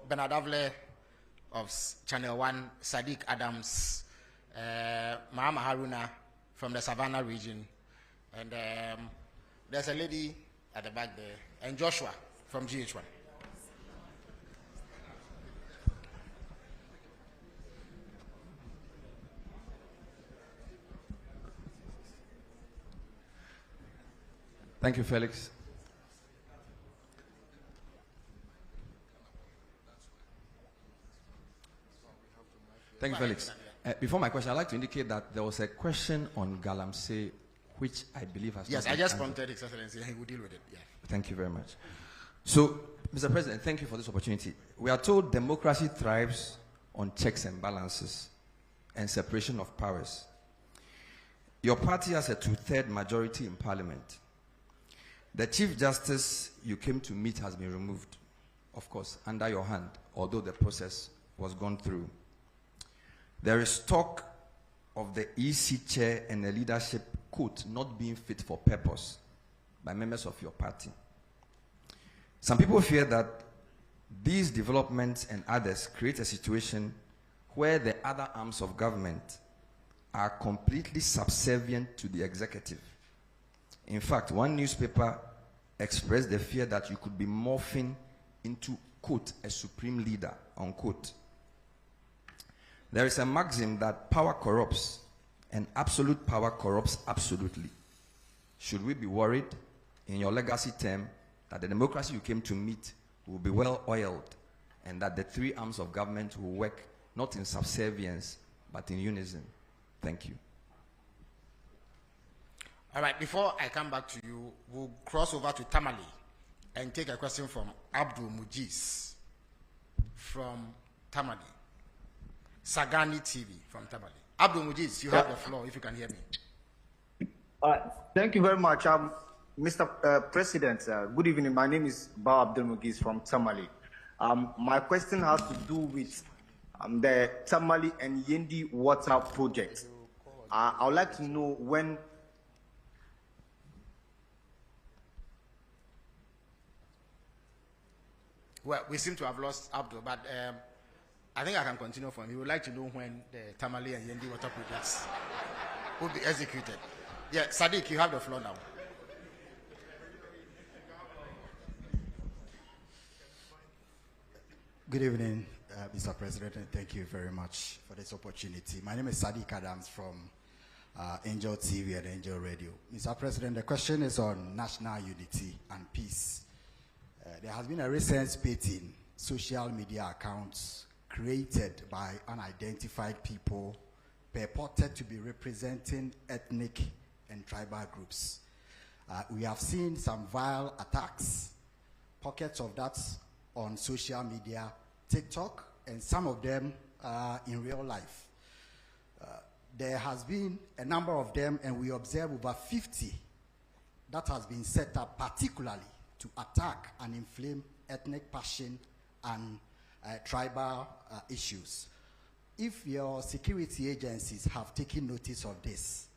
Bernard Avle of Channel 1, Sadiq Adams, Mahama Haruna from the Savannah region, and there's a lady at the back there, and Joshua from GH1. Thank you, Felix. Thank you, Felix. Before my question, I'd like to indicate that there was a question on Galamsey, which I believe has Yes, not I been just answered. prompted His Excellency, and he will deal with it. Yeah. Thank you very much. So, Mr. President, thank you for this opportunity. We are told democracy thrives on checks and balances and separation of powers. Your party has a two-thirds majority in Parliament. The Chief Justice you came to meet has been removed, of course, under your hand, although the process was gone through. There is talk of the EC chair and the leadership, quote, not being fit for purpose by members of your party. Some people fear that these developments and others create a situation where the other arms of government are completely subservient to the executive. In fact, one newspaper expressed the fear that you could be morphing into, quote, a supreme leader, unquote. There is a maxim that power corrupts, and absolute power corrupts absolutely. Should we be worried in your legacy term that the democracy you came to meet will be well oiled and that the three arms of government will work not in subservience but in unison? Thank you. All right, before I come back to you, we'll cross over to Tamale and take a question from Abdul Mujiz from Tamale. Sagani TV from Tamale. Abdul Mujiz, you have the floor if you can hear me. Thank you very much. Mr. President, good evening. My name is Ba Abdul Mujiz from Tamale. My question has to do with the Tamale and Yendi water project. I would like to know when. Well, we seem to have lost Abdul, but I think I can continue for him. He would like to know when the Tamale and Yendi water projects will be executed. Yeah, Sadiq, you have the floor now. Good evening, Mr. President, and thank you very much for this opportunity. My name is Sadiq Adams from Angel TV and Angel Radio. Mr. President, the question is on national unity and peace. There has been a recent spate in social media accounts created by unidentified people purported to be representing ethnic and tribal groups. We have seen some vile attacks, pockets of that on social media, TikTok, and some of them in real life. There has been a number of them, and we observe over 50 that has been set up particularly to attack and inflame ethnic passion and tribal issues. If your security agencies have taken notice of this,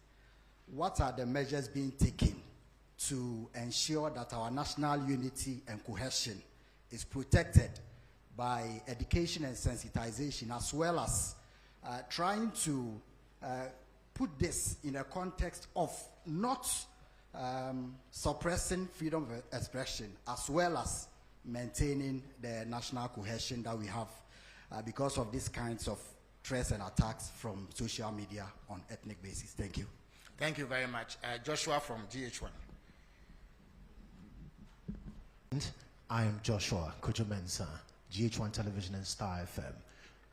what are the measures being taken to ensure that our national unity and cohesion is protected by education and sensitization, as well as trying to put this in a context of not suppressing freedom of expression, as well as maintaining the national cohesion that we have because of these kinds of threats and attacks from social media on ethnic basis. Thank you. Thank you very much. Joshua from GH1. I am Joshua Kojomensa, GH1 Television and Star FM.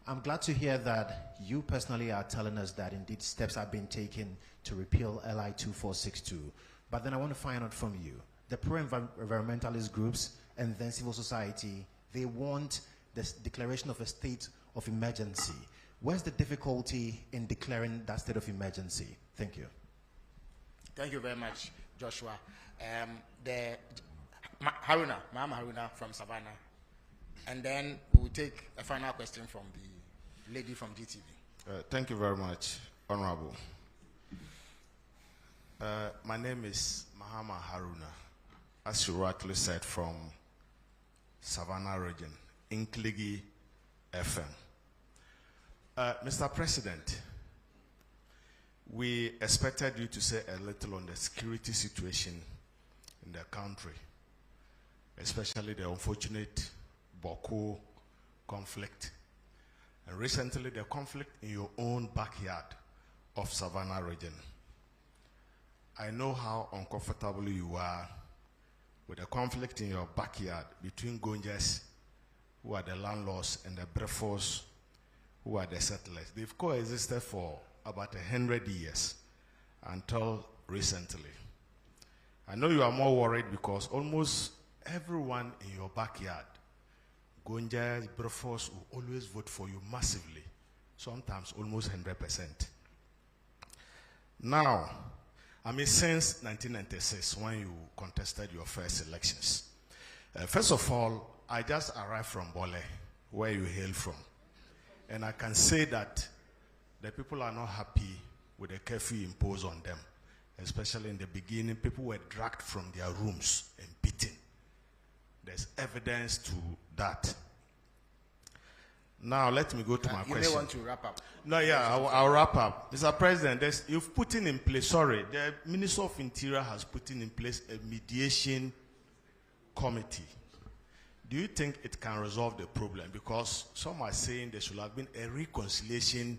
I'm glad to hear that you personally are telling us that indeed steps are being taken to repeal LI 2462. But then I want to find out from you, the pro-environmentalist groups and then civil society, they want this declaration of a state of emergency. Where's the difficulty in declaring that state of emergency? Thank you. Thank you very much, Joshua. Mahama Haruna from Savannah. And then we'll take a final question from the lady from GTV. Thank you very much, Honorable. My name is Mahama Haruna, as you rightly said, from Savannah region. Inkligi FM. Mr. President, we expected you to say a little on the security situation in the country, especially the unfortunate Boko conflict, and recently the conflict in your own backyard of Savannah region. I know how uncomfortable you are with the conflict in your backyard between Gonjas, who are the landlords, and the Brefors, who are the settlers. They've coexisted for about 100 years until recently. I know you are more worried because almost everyone in your backyard, Gonjas, Brefors, will always vote for you massively, sometimes almost 100%. Now, since 1996, when you contested your first elections, first of all, I just arrived from Bole, where you hail from. And I can say that the people are not happy with the curfew imposed on them. Especially in the beginning, people were dragged from their rooms and beaten. There's evidence to that. Now, let me go to my question. You may want to wrap up. No, yeah, I'll wrap up. Mr. President, you've put in place, the Minister of Interior has put in place a mediation committee. Do you think it can resolve the problem? Because some are saying there should have been a reconciliation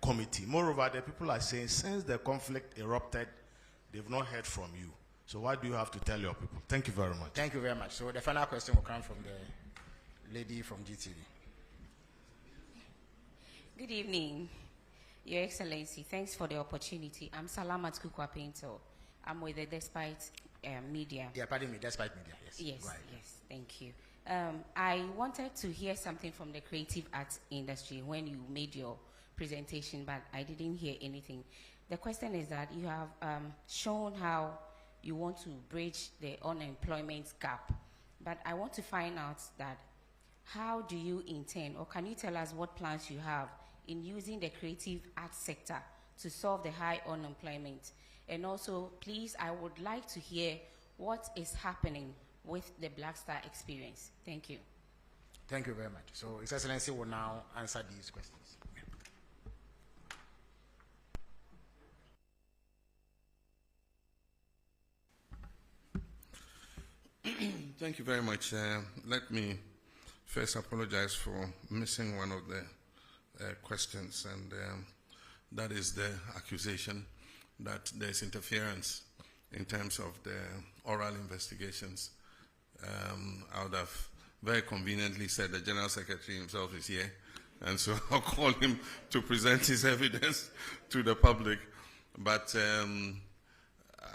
committee. Moreover, the people are saying since the conflict erupted, they've not heard from you. So what do you have to tell your people? Thank you very much. Thank you very much. So the final question will come from the lady from GTV. Good evening, Your Excellency. Thanks for the opportunity. I'm Salamat Kukwa Pinto. I'm with the Despite Media. Yeah, pardon me, Despite Media, yes. Yes, yes, thank you. I wanted to hear something from the creative arts industry when you made your presentation, but I didn't hear anything. The question is that you have shown how you want to bridge the unemployment gap, but I want to find out that how do you intend, or can you tell us what plans you have in using the creative arts sector to solve the high unemployment? And also, please, I would like to hear what is happening with the Black Star experience. Thank you. Thank you very much. So His Excellency will now answer these questions. Thank you very much. Let me first apologize for missing one of the questions, and that is the accusation that there's interference in terms of the oral investigations. I would have very conveniently said the General Secretary himself is here, and so I'll call him to present his evidence to the public. But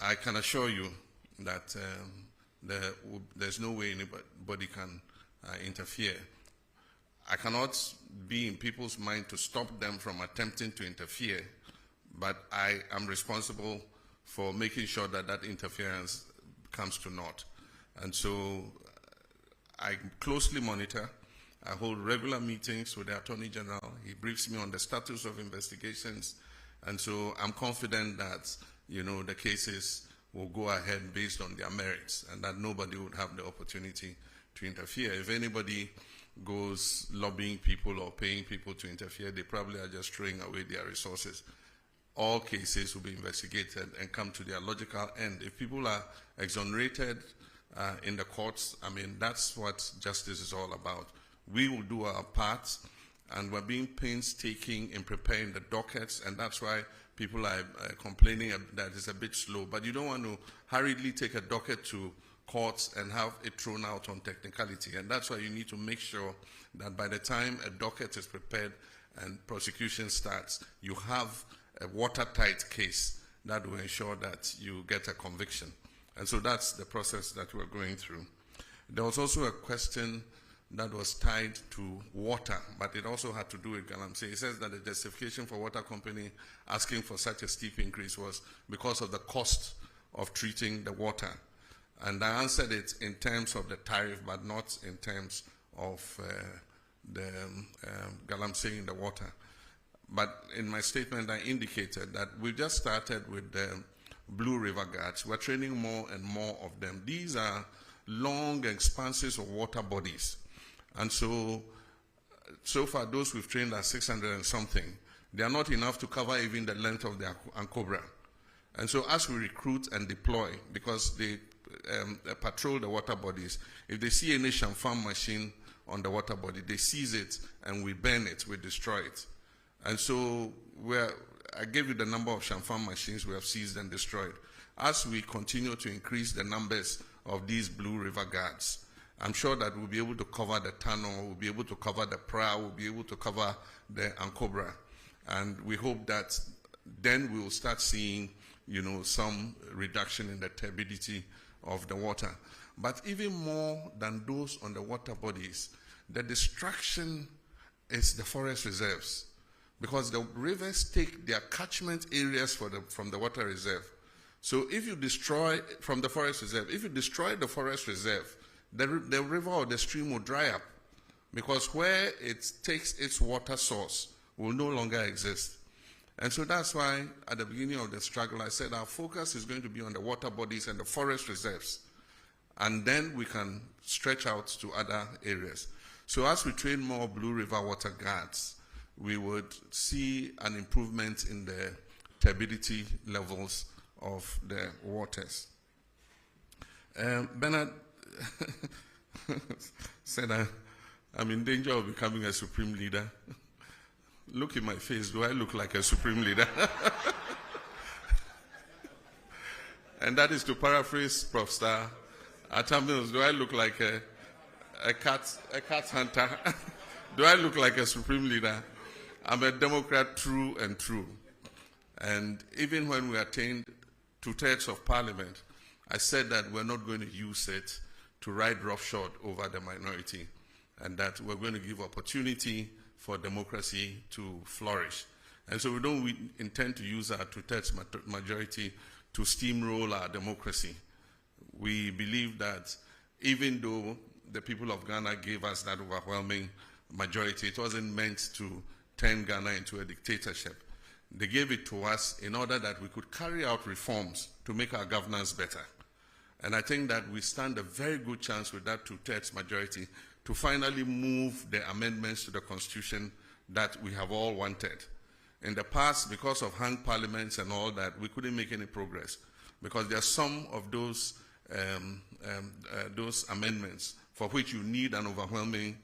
I can assure you that there's no way anybody can interfere. I cannot be in people's mind to stop them from attempting to interfere, but I am responsible for making sure that that interference comes to naught. And so I closely monitor. I hold regular meetings with the Attorney General. He briefs me on the status of investigations. And so I'm confident that, the cases will go ahead based on their merits and that nobody would have the opportunity to interfere. If anybody goes lobbying people or paying people to interfere, they probably are just throwing away their resources. All cases will be investigated and come to their logical end. If people are exonerated in the courts, that's what justice is all about. We will do our part, and we're being painstaking in preparing the dockets, and that's why people are complaining that it's a bit slow. But you don't want to hurriedly take a docket to courts and have it thrown out on technicality. And that's why you need to make sure that by the time a docket is prepared and prosecution starts, you have a watertight case that will ensure that you get a conviction. And so that's the process that we're going through. There was also a question that was tied to water, but it also had to do with Galamsey. It says that the justification for water company asking for such a steep increase was because of the cost of treating the water. And I answered it in terms of the tariff, but not in terms of the Galamsey in the water. But in my statement, I indicated that we just started with the Blue River Guards. We're training more and more of them. These are long expanses of water bodies. And so far, those we've trained are 600 and something. They are not enough to cover even the length of the Ankobra. And so as we recruit and deploy, because they patrol the water bodies, if they see any Shamfam machine on the water body, they seize it and we burn it, we destroy it. And so I gave you the number of Shamfam machines we have seized and destroyed. As we continue to increase the numbers of these Blue River Guards, I'm sure that we'll be able to cover the tunnel, we'll be able to cover the Pra, we'll be able to cover the Ankobra. And we hope that then we will start seeing, some reduction in the turbidity of the water. But even more than those on the water bodies, the destruction is the forest reserves. Because the rivers take their catchment areas from the water reserve. So if you destroy, from the forest reserve, if you destroy the forest reserve, the river or the stream will dry up. Because where it takes its water source will no longer exist. And so that's why at the beginning of the struggle I said our focus is going to be on the water bodies and the forest reserves. And then we can stretch out to other areas. So as we train more Blue River Water Guards, we would see an improvement in the turbidity levels of the waters. Bernard said I'm in danger of becoming a supreme leader. Look in my face, do I look like a supreme leader? And that is to paraphrase Prof. Star. Atta Mills, do I look like a cat hunter? Do I look like a supreme leader? I'm a Democrat true and true. And even when we attained 2/3 of Parliament, I said that we're not going to use it to ride roughshod over the minority, and that we're going to give opportunity for democracy to flourish. And so we don't intend to use our 2/3 majority to steamroll our democracy. We believe that even though the people of Ghana gave us that overwhelming majority, it wasn't meant to turn Ghana into a dictatorship. They gave it to us in order that we could carry out reforms to make our governance better. And I think that we stand a very good chance with that 2/3 majority to finally move the amendments to the Constitution that we have all wanted. In the past, because of hung parliaments and all that, we couldn't make any progress, because there are some of those amendments for which you need an overwhelming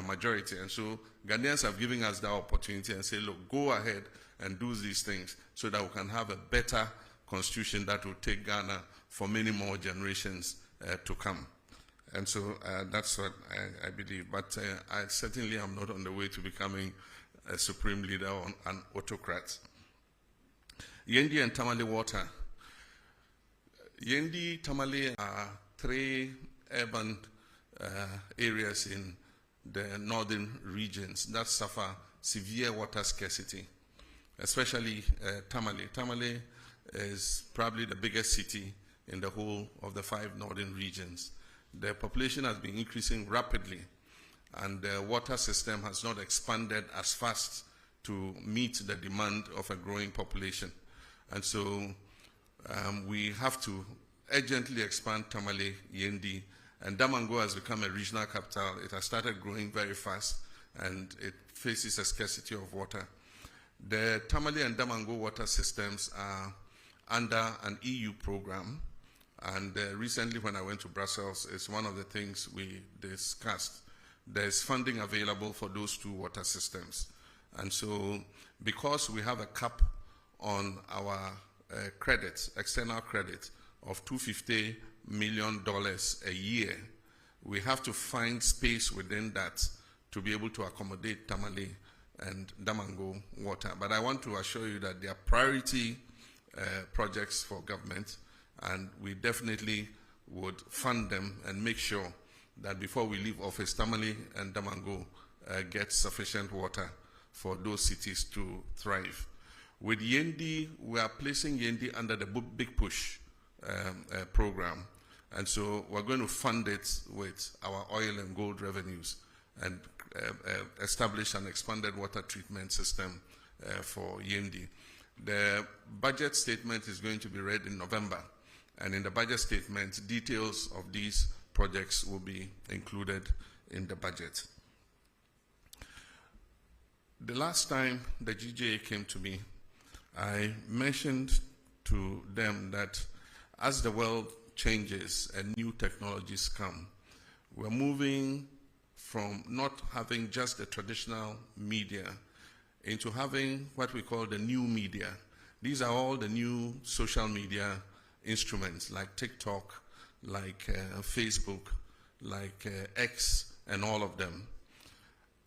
majority. And so Ghanaians have given us that opportunity and say, look, go ahead and do these things so that we can have a better constitution that will take Ghana for many more generations to come. And so that's what I believe. But I certainly am not on the way to becoming a supreme leader or an autocrat. Yendi and Tamale water. Yendi, Tamale are 3 urban areas in the northern regions that suffer severe water scarcity, especially Tamale. Tamale is probably the biggest city in the whole of the 5 northern regions. The population has been increasing rapidly, and the water system has not expanded as fast to meet the demand of a growing population. And so we have to urgently expand Tamale, Yendi, and Damango has become a regional capital. It has started growing very fast, and it faces a scarcity of water. The Tamale and Damango water systems are under an EU program, and recently when I went to Brussels, it's one of the things we discussed. There's funding available for those 2 water systems. And so because we have a cap on our credit, external credit, of $250 million a year, we have to find space within that to be able to accommodate Tamale and Damango water. But I want to assure you that they are priority projects for government, and we definitely would fund them and make sure that before we leave office, Tamale and Damango get sufficient water for those cities to thrive. With Yendi, we are placing Yendi under the Big Push program. And so we're going to fund it with our oil and gold revenues and establish an expanded water treatment system for Yendi. The budget statement is going to be read in November. And in the budget statement, details of these projects will be included in the budget. The last time the GJA came to me, I mentioned to them that as the world changes and new technologies come, we're moving from not having just the traditional media into having what we call the new media. These are all the new social media instruments like TikTok, like Facebook, like X, and all of them.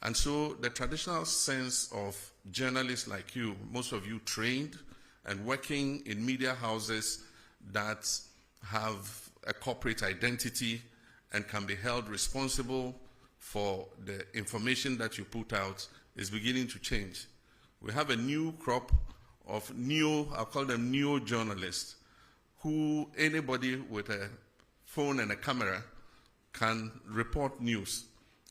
And so the traditional sense of journalists like you, most of you trained and working in media houses that have a corporate identity and can be held responsible for the information that you put out, is beginning to change. We have a new crop of I'll call them neo-journalists, who anybody with a phone and a camera can report news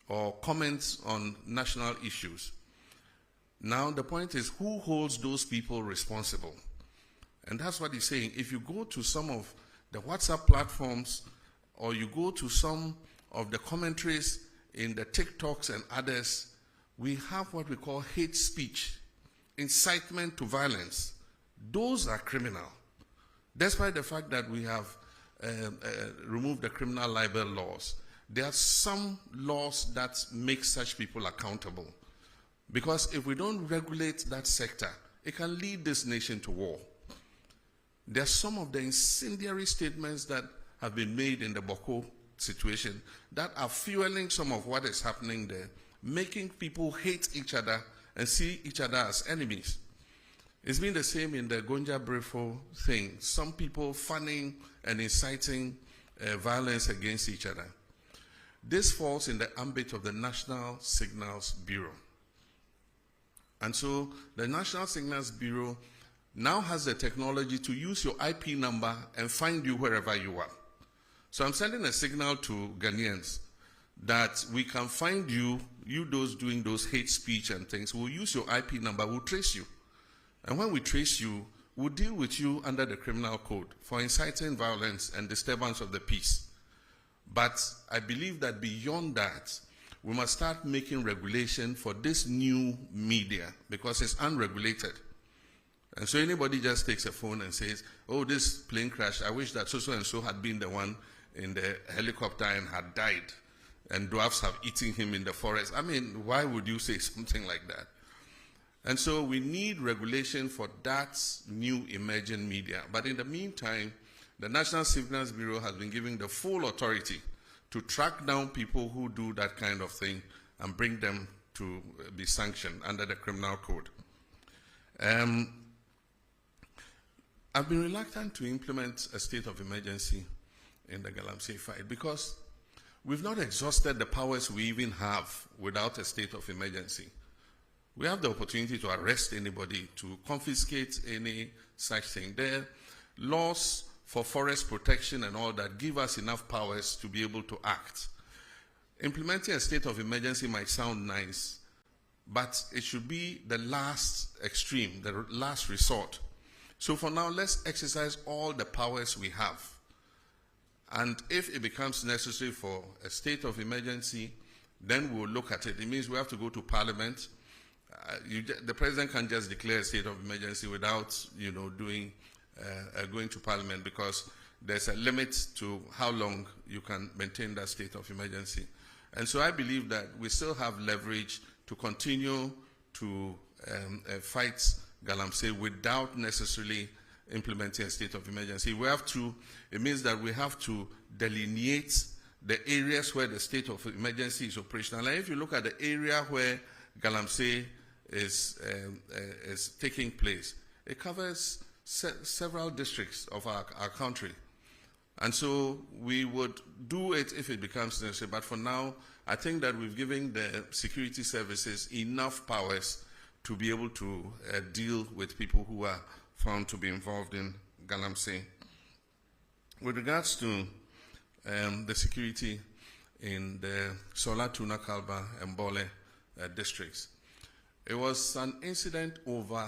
or comments on national issues. Now the point is, who holds those people responsible? And that's what he's saying. If you go to some of the WhatsApp platforms, or you go to some of the commentaries in the TikToks and others, we have what we call hate speech, incitement to violence. Those are criminal. Despite the fact that we have removed the criminal libel laws, there are some laws that make such people accountable. Because if we don't regulate that sector, it can lead this nation to war. There are some of the incendiary statements that have been made in the Boko situation that are fueling some of what is happening there, making people hate each other and see each other as enemies. It's been the same in the Gonja Brefo thing. Some people fanning and inciting violence against each other. This falls in the ambit of the National Signals Bureau. And so the National Signals Bureau now has the technology to use your IP number and find you wherever you are. So I'm sending a signal to Ghanaians that we can find you those doing those hate speech and things. We'll use your IP number, we'll trace you. And when we trace you, we'll deal with you under the criminal code for inciting violence and disturbance of the peace. But I believe that beyond that, we must start making regulation for this new media, because it's unregulated. And so anybody just takes a phone and says, oh, this plane crash, I wish that so and so had been the one in the helicopter and had died, and dwarfs have eaten him in the forest. I mean, why would you say something like that? And so we need regulation for that new emerging media. But in the meantime, the National Signals Bureau has been given the full authority to track down people who do that kind of thing and bring them to be sanctioned under the criminal code. I've been reluctant to implement a state of emergency in the Galamsey fight because we've not exhausted the powers we even have without a state of emergency. We have the opportunity to arrest anybody, to confiscate any such thing. There are laws for forest protection and all that give us enough powers to be able to act. Implementing a state of emergency might sound nice, but it should be the last extreme, the last resort. So for now, let's exercise all the powers we have. And if it becomes necessary for a state of emergency, then we'll look at it. It means we have to go to Parliament. The President can't just declare a state of emergency without, going to Parliament, because there's a limit to how long you can maintain that state of emergency. And so I believe that we still have leverage to continue to fight Galamsey without necessarily implementing a state of emergency. It means that we have to delineate the areas where the state of emergency is operational. And if you look at the area where Galamsey is taking place, it covers several districts of our country. And so we would do it if it becomes necessary. But for now, I think that we've given the security services enough powers to be able to deal with people who are found to be involved in Galamsey. With regards to the security in the Sola, Tuna, Kalba, and Bole districts, it was an incident over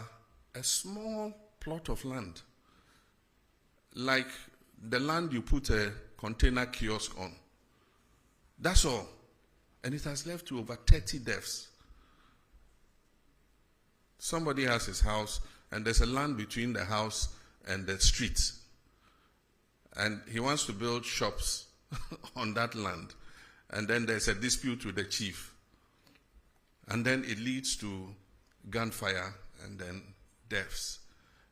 a small plot of land, like the land you put a container kiosk on. That's all. And it has led to over 30 deaths. Somebody has his house, and there's a land between the house and the street. And he wants to build shops on that land. And then there's a dispute with the chief. And then it leads to gunfire and then deaths.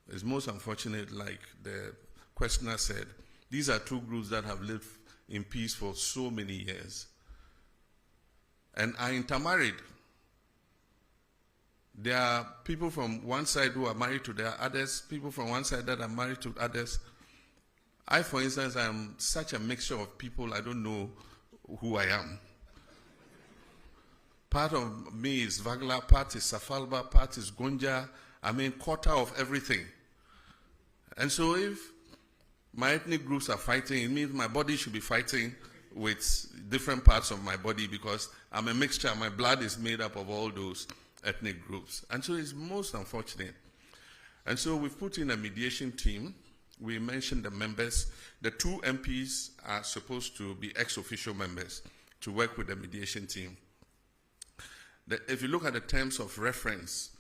It's most unfortunate, like the questioner said, these are two groups that have lived in peace for so many years and are intermarried. There are people from one side who are married to their others, people from one side that are married to others. I, for instance, am such a mixture of people, I don't know who I am. Part of me is Vagla, part is Safalba, part is Gonja. I mean, quarter of everything. And so if my ethnic groups are fighting, it means my body should be fighting with different parts of my body because I'm a mixture. My blood is made up of all those ethnic groups. And so it's most unfortunate. And so we've put in a mediation team. We mentioned the members. The 2 MPs are supposed to be ex-official members to work with the mediation team. If you look at the terms of reference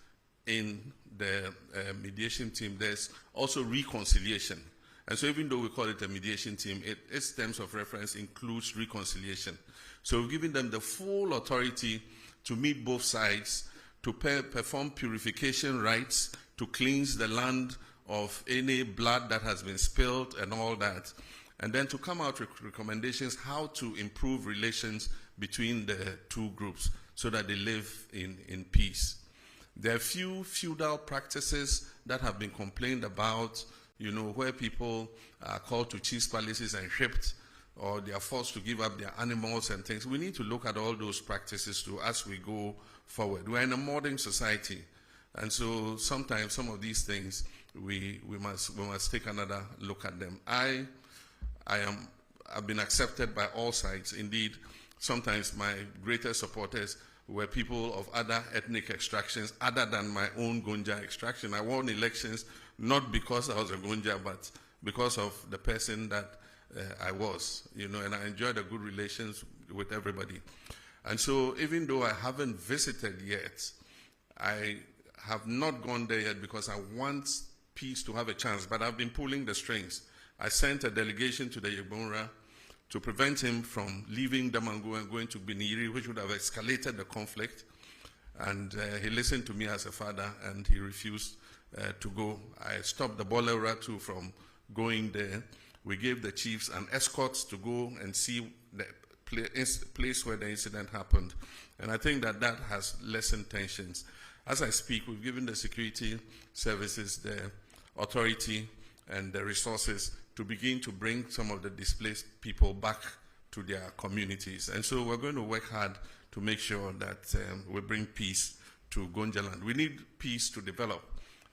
in the mediation team, there's also reconciliation. And so even though we call it a mediation team, its terms of reference includes reconciliation. So we've given them the full authority to meet both sides, to perform purification rites, to cleanse the land of any blood that has been spilled and all that, and then to come out with recommendations how to improve relations between the 2 groups so that they live in peace. There are few feudal practices that have been complained about, you know, where people are called to chiefs' palaces and shipped, or they are forced to give up their animals and things. We need to look at all those practices too as we go forward. We're in a modern society, and so sometimes some of these things we must take another look at them. I've been accepted by all sides. Indeed, sometimes my greatest supporters were people of other ethnic extractions other than my own Gonja extraction. I won elections not because I was a Gonja, but because of the person that I was, you know, and I enjoyed a good relations with everybody. And so even though I haven't visited yet, I have not gone there yet because I want peace to have a chance, but I've been pulling the strings. I sent a delegation to the Yegbonra to prevent him from leaving Damango and going to Biniri, which would have escalated the conflict. And he listened to me as a father, and he refused to go. I stopped the Bolera too from going there. We gave the chiefs an escort to go and see the place where the incident happened. And I think that that has lessened tensions. As I speak, we've given the security services the authority and the resources to begin to bring some of the displaced people back to their communities. And so we're going to work hard to make sure that we bring peace to Gonjaland. We need peace to develop.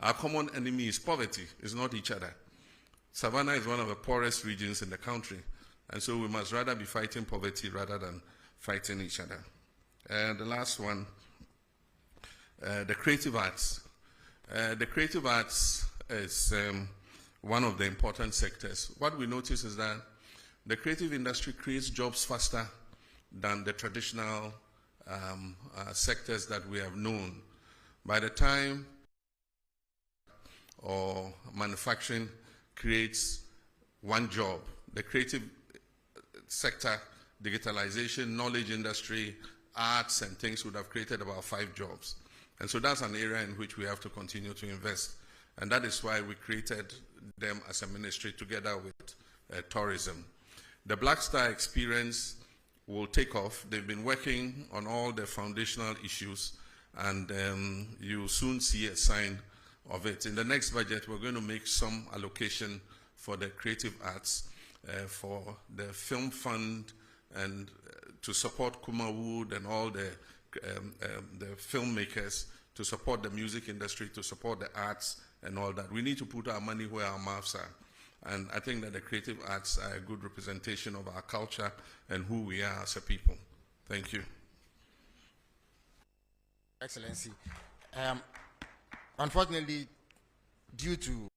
Our common enemy is poverty, it's not each other. Savannah is one of the poorest regions in the country, and so we must rather be fighting poverty rather than fighting each other. And the last one, the creative arts. The creative arts is one of the important sectors. What we notice is that the creative industry creates jobs faster than the traditional sectors that we have known. By the time or manufacturing creates one job, the creative sector, digitalization, knowledge industry, arts and things would have created about 5 jobs. And so that's an area in which we have to continue to invest. And that is why we created them as a ministry together with tourism. The Black Star experience will take off. They've been working on all the foundational issues, and you'll soon see a sign of it. In the next budget, we're going to make some allocation for the creative arts, for the film fund, and to support Kumawood and all the filmmakers, to support the music industry, to support the arts and all that. We need to put our money where our mouths are. And I think that the creative arts are a good representation of our culture and who we are as a people. Thank you. Excellency. Unfortunately, due to